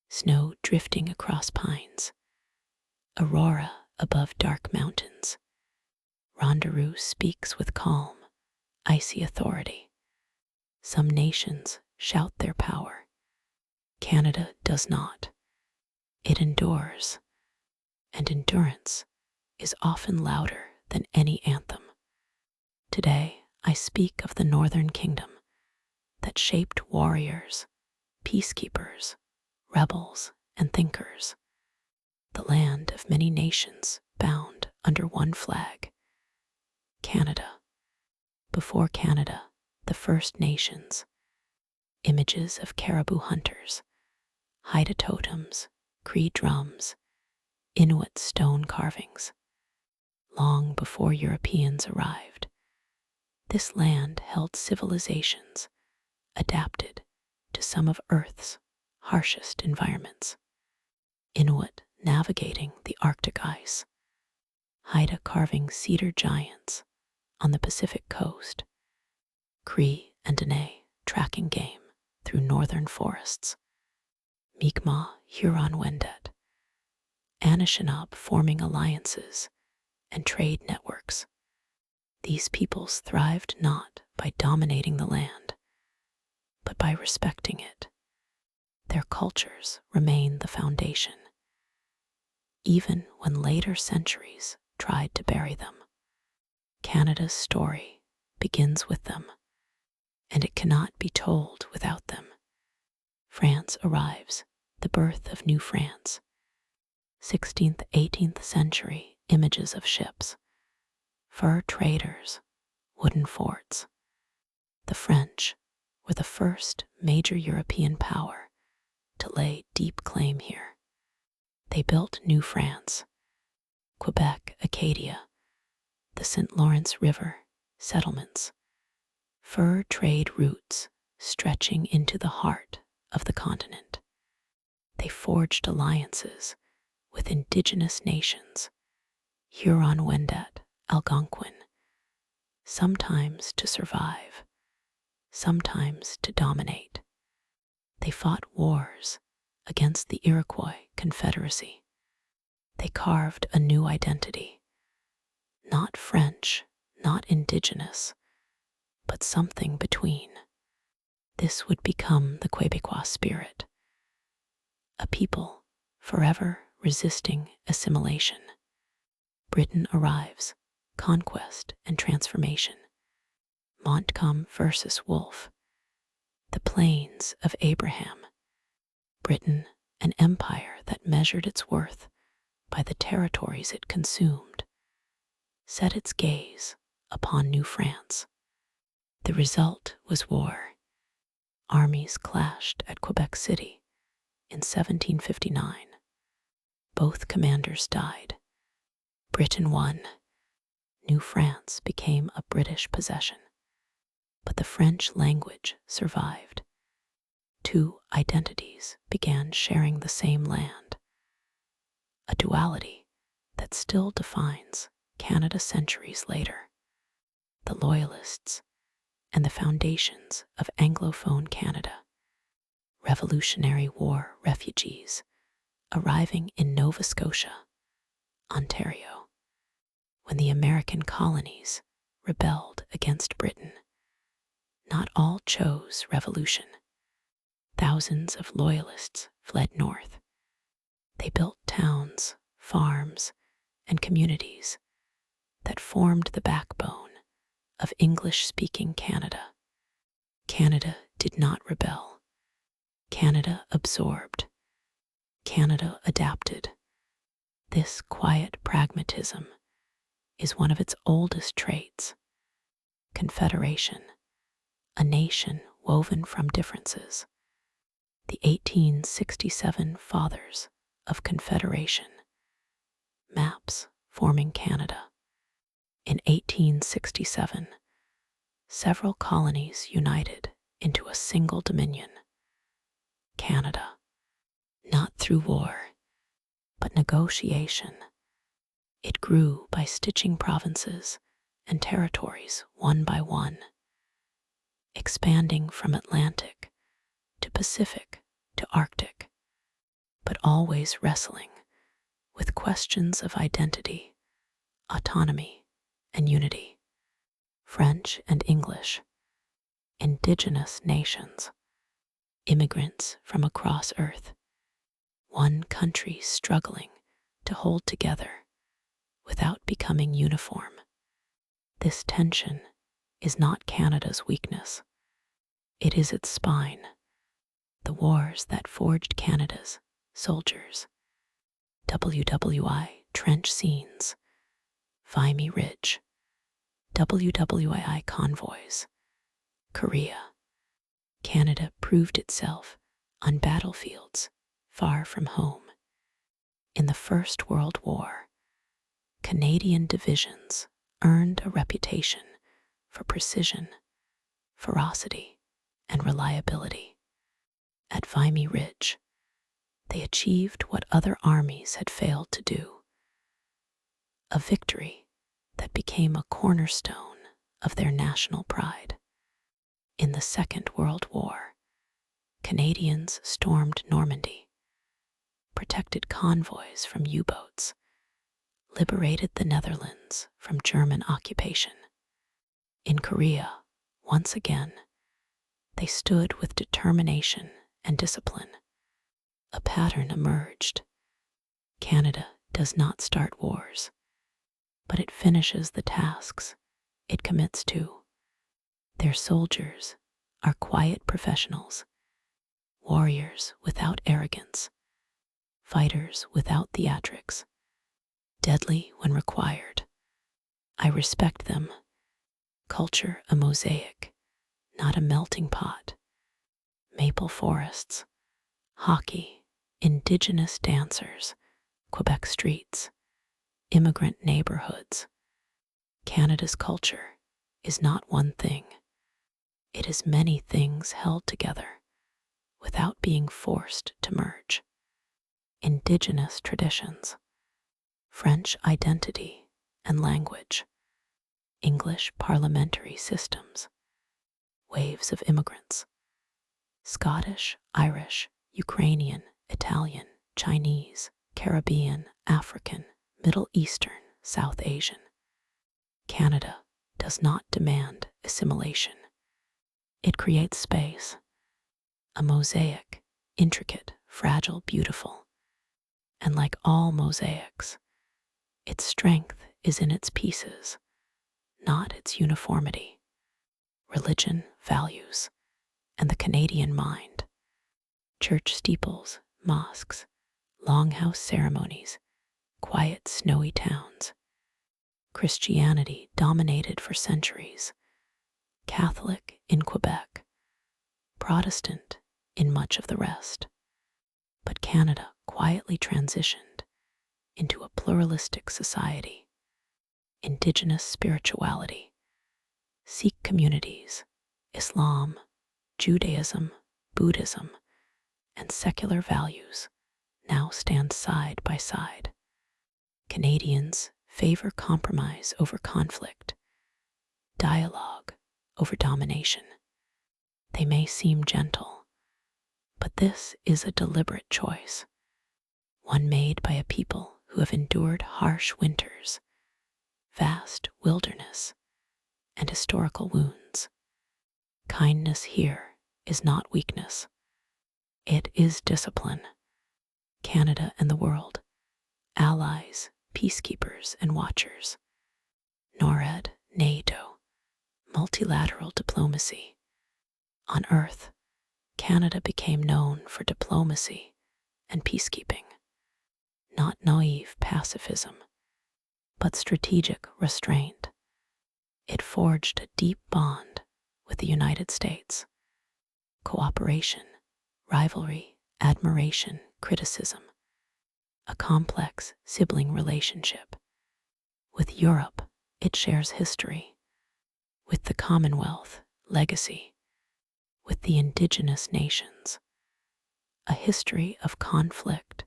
snow drifting across pines, aurora above dark mountains. Ronderou speaks with calm, icy authority. Some nations shout their power. Canada does not. It endures, and endurance is often louder than any anthem. Today, I speak of the Northern Kingdom that shaped warriors, peacekeepers, rebels, and thinkers, the land of many nations bound under one flag. Canada. Before Canada, the First Nations, images of caribou hunters, Haida totems, Cree drums, Inuit stone carvings. Long before Europeans arrived, this land held civilizations adapted to some of Earth's harshest environments. Inuit navigating the Arctic ice, Haida carving cedar giants on the Pacific coast, Cree and Dene tracking game through northern forests, Mi'kmaq, Huron-Wendat, Anishinaabe forming alliances and trade networks. These peoples thrived not by dominating the land, but by respecting it. Their cultures remain the foundation, even when later centuries tried to bury them. Canada's story begins with them, and it cannot be told without them. France arrives, the birth of New France. 16th, 18th century images of ships, fur traders, wooden forts. The French were the first major European power to lay deep claim here. They built New France, Quebec, Acadia, the St. Lawrence River, settlements, fur trade routes stretching into the heart of the continent. They forged alliances with indigenous nations, Huron-Wendat, Algonquin, sometimes to survive, sometimes to dominate. They fought wars against the Iroquois Confederacy. They carved a new identity, not French, not indigenous, but something between. This would become the Quebecois spirit, a people forever resisting assimilation. Britain arrives, conquest and transformation. Montcalm versus Wolfe, the Plains of Abraham. Britain, an empire that measured its worth by the territories it consumed, set its gaze upon New France. The result was war. Armies clashed at Quebec City in 1759. Both commanders died. Britain won. New France became a British possession, but the French language survived. Two identities began sharing the same land, a duality that still defines Canada centuries later. The Loyalists and the foundations of Anglophone Canada. Revolutionary War refugees arriving in Nova Scotia, Ontario, when the American colonies rebelled against Britain. Not all chose revolution. Thousands of loyalists fled north. They built towns, farms, and communities that formed the backbone of English-speaking Canada. Canada did not rebel. Canada absorbed. Canada adapted. This quiet pragmatism is one of its oldest traits. Confederation, a nation woven from differences. The 1867 Fathers of Confederation, maps forming Canada. In 1867, several colonies united into a single dominion, Canada, not through war, but negotiation. It grew by stitching provinces and territories one by one, expanding from Atlantic to Pacific to Arctic. but always wrestling with questions of identity, autonomy, and unity. French and English, indigenous nations, immigrants from across Earth, one country struggling to hold together without becoming uniform. This tension is not Canada's weakness. It is its spine, the wars that forged Canada's soldiers, WWI trench scenes, Vimy Ridge, WWII convoys, Korea. Canada proved itself on battlefields far from home. In the First World War, Canadian divisions earned a reputation for precision, ferocity, and reliability. At Vimy Ridge, they achieved what other armies had failed to do, a victory that became a cornerstone of their national pride. In the Second World War, Canadians stormed Normandy, protected convoys from U-boats, liberated the Netherlands from German occupation. In Korea, once again, they stood with determination and discipline. A pattern emerged. Canada does not start wars, but it finishes the tasks it commits to. Their soldiers are quiet professionals, warriors without arrogance, fighters without theatrics, deadly when required. I respect them. Culture a mosaic, not a melting pot. Maple forests, hockey, indigenous dancers, Quebec streets, immigrant neighborhoods. Canada's culture is not one thing. It is many things held together without being forced to merge. Indigenous traditions, French identity and language, English parliamentary systems, waves of immigrants, Scottish, Irish, Ukrainian, Italian, Chinese, Caribbean, African, Middle Eastern, South Asian. Canada does not demand assimilation. It creates space, a mosaic, intricate, fragile, beautiful. And like all mosaics, its strength is in its pieces, not its uniformity. Religion, values, and the Canadian mind. Church steeples, mosques, longhouse ceremonies, quiet snowy towns. Christianity dominated for centuries. Catholic in Quebec, Protestant in much of the rest. But Canada quietly transitioned into a pluralistic society. Indigenous spirituality, Sikh communities, Islam, Judaism, Buddhism, and secular values now stand side by side. Canadians favor compromise over conflict, dialogue over domination. They may seem gentle, but this is a deliberate choice, one made by a people who have endured harsh winters, vast wilderness, and historical wounds. Kindness here is not weakness. It is discipline. Canada and the world, allies, peacekeepers, and watchers. NORAD, NATO, multilateral diplomacy. On Earth, Canada became known for diplomacy and peacekeeping, not naive pacifism, but strategic restraint. It forged a deep bond with the United States. Cooperation, rivalry, admiration, criticism. A complex sibling relationship. With Europe, it shares history. With the Commonwealth, legacy. With the indigenous nations, a history of conflict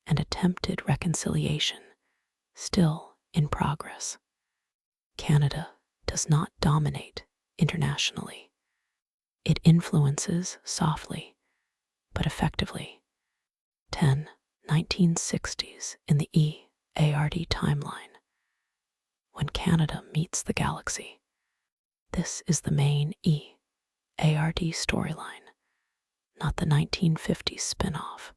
and attempted reconciliation, still in progress. Canada does not dominate internationally. It influences softly, but effectively. 10. 1960s in the EARD timeline, when Canada meets the galaxy. This is the main EARD storyline, not the 1950s spin-off.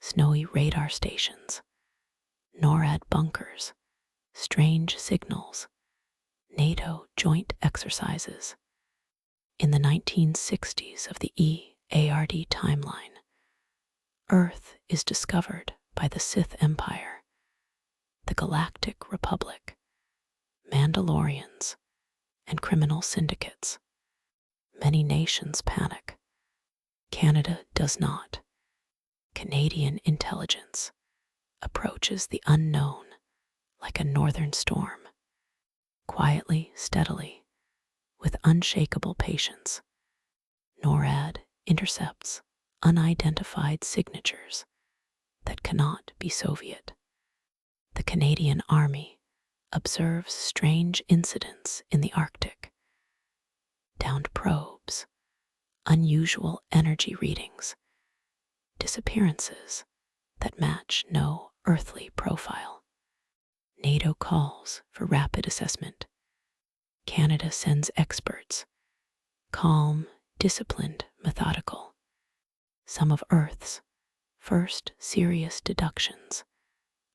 Snowy radar stations, NORAD bunkers, strange signals, NATO joint exercises. In the 1960s of the EARD timeline, Earth is discovered by the Sith Empire, the Galactic Republic, Mandalorians, and criminal syndicates. Many nations panic. Canada does not. Canadian intelligence approaches the unknown like a northern storm, quietly, steadily, with unshakable patience. NORAD intercepts unidentified signatures that cannot be Soviet. The Canadian Army observes strange incidents in the Arctic. Downed probes, unusual energy readings, disappearances that match no earthly profile. NATO calls for rapid assessment. Canada sends experts, calm, disciplined, methodical. Some of Earth's first serious deductions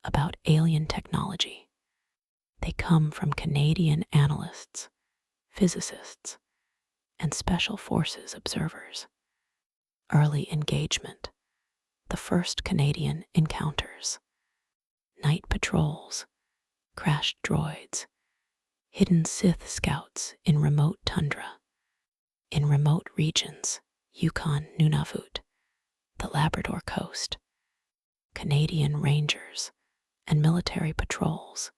about alien technology. They come from Canadian analysts, physicists, and special forces observers. Early engagement, the first Canadian encounters, night patrols, crashed droids, hidden Sith scouts in remote tundra, in remote regions, Yukon, Nunavut, the Labrador coast, Canadian rangers and military patrols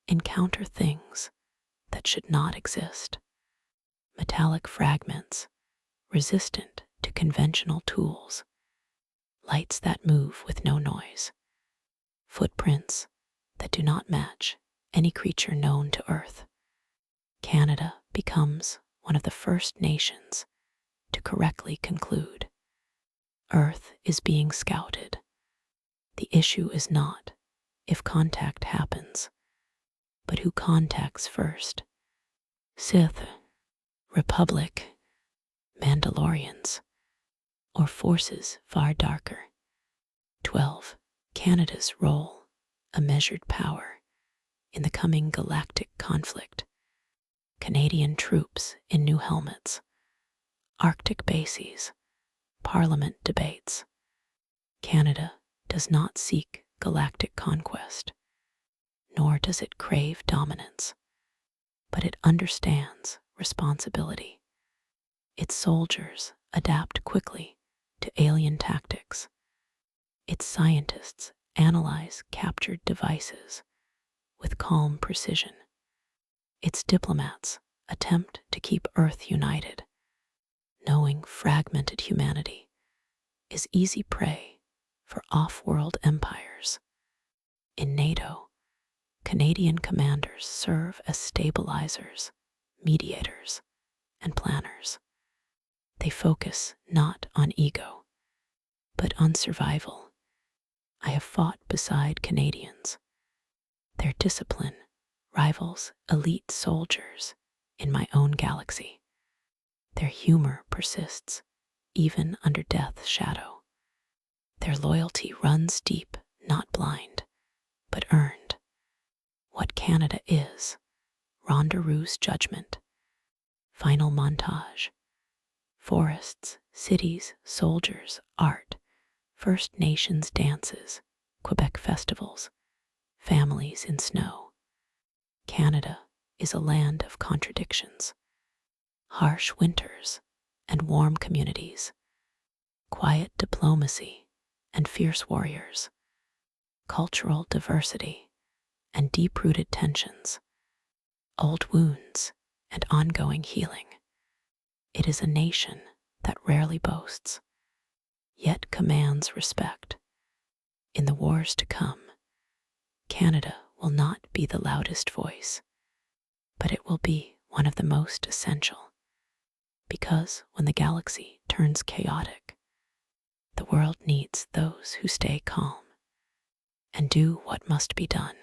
encounter things that should not exist. Metallic fragments, resistant to conventional tools, lights that move with no noise, footprints that do not match any creature known to Earth. Canada becomes one of the first nations to correctly conclude Earth is being scouted. The issue is not if contact happens, but who contacts first. Sith, Republic, Mandalorians, or forces far darker. 12. Canada's role, a measured power in the coming galactic conflict. Canadian troops in new helmets, Arctic bases, Parliament debates. Canada does not seek galactic conquest, nor does it crave dominance, but it understands responsibility. Its soldiers adapt quickly to alien tactics. Its scientists analyze captured devices with calm precision. Its diplomats attempt to keep Earth united, knowing fragmented humanity is easy prey for off-world empires. In NATO, Canadian commanders serve as stabilizers, mediators, and planners. They focus not on ego, but on survival. I have fought beside Canadians. Their discipline rivals elite soldiers in my own galaxy. Their humor persists even under death's shadow. Their loyalty runs deep, not blind, but earned. What Canada is, Ronderou's judgment. Final montage. Forests, cities, soldiers, art, First Nations dances, Quebec festivals, families in snow. Canada is a land of contradictions. Harsh winters and warm communities, quiet diplomacy and fierce warriors, cultural diversity and deep-rooted tensions, old wounds and ongoing healing. It is a nation that rarely boasts, yet commands respect. In the wars to come, Canada will not be the loudest voice, but it will be one of the most essential. Because when the galaxy turns chaotic, The world needs those who stay calm and do what must be done.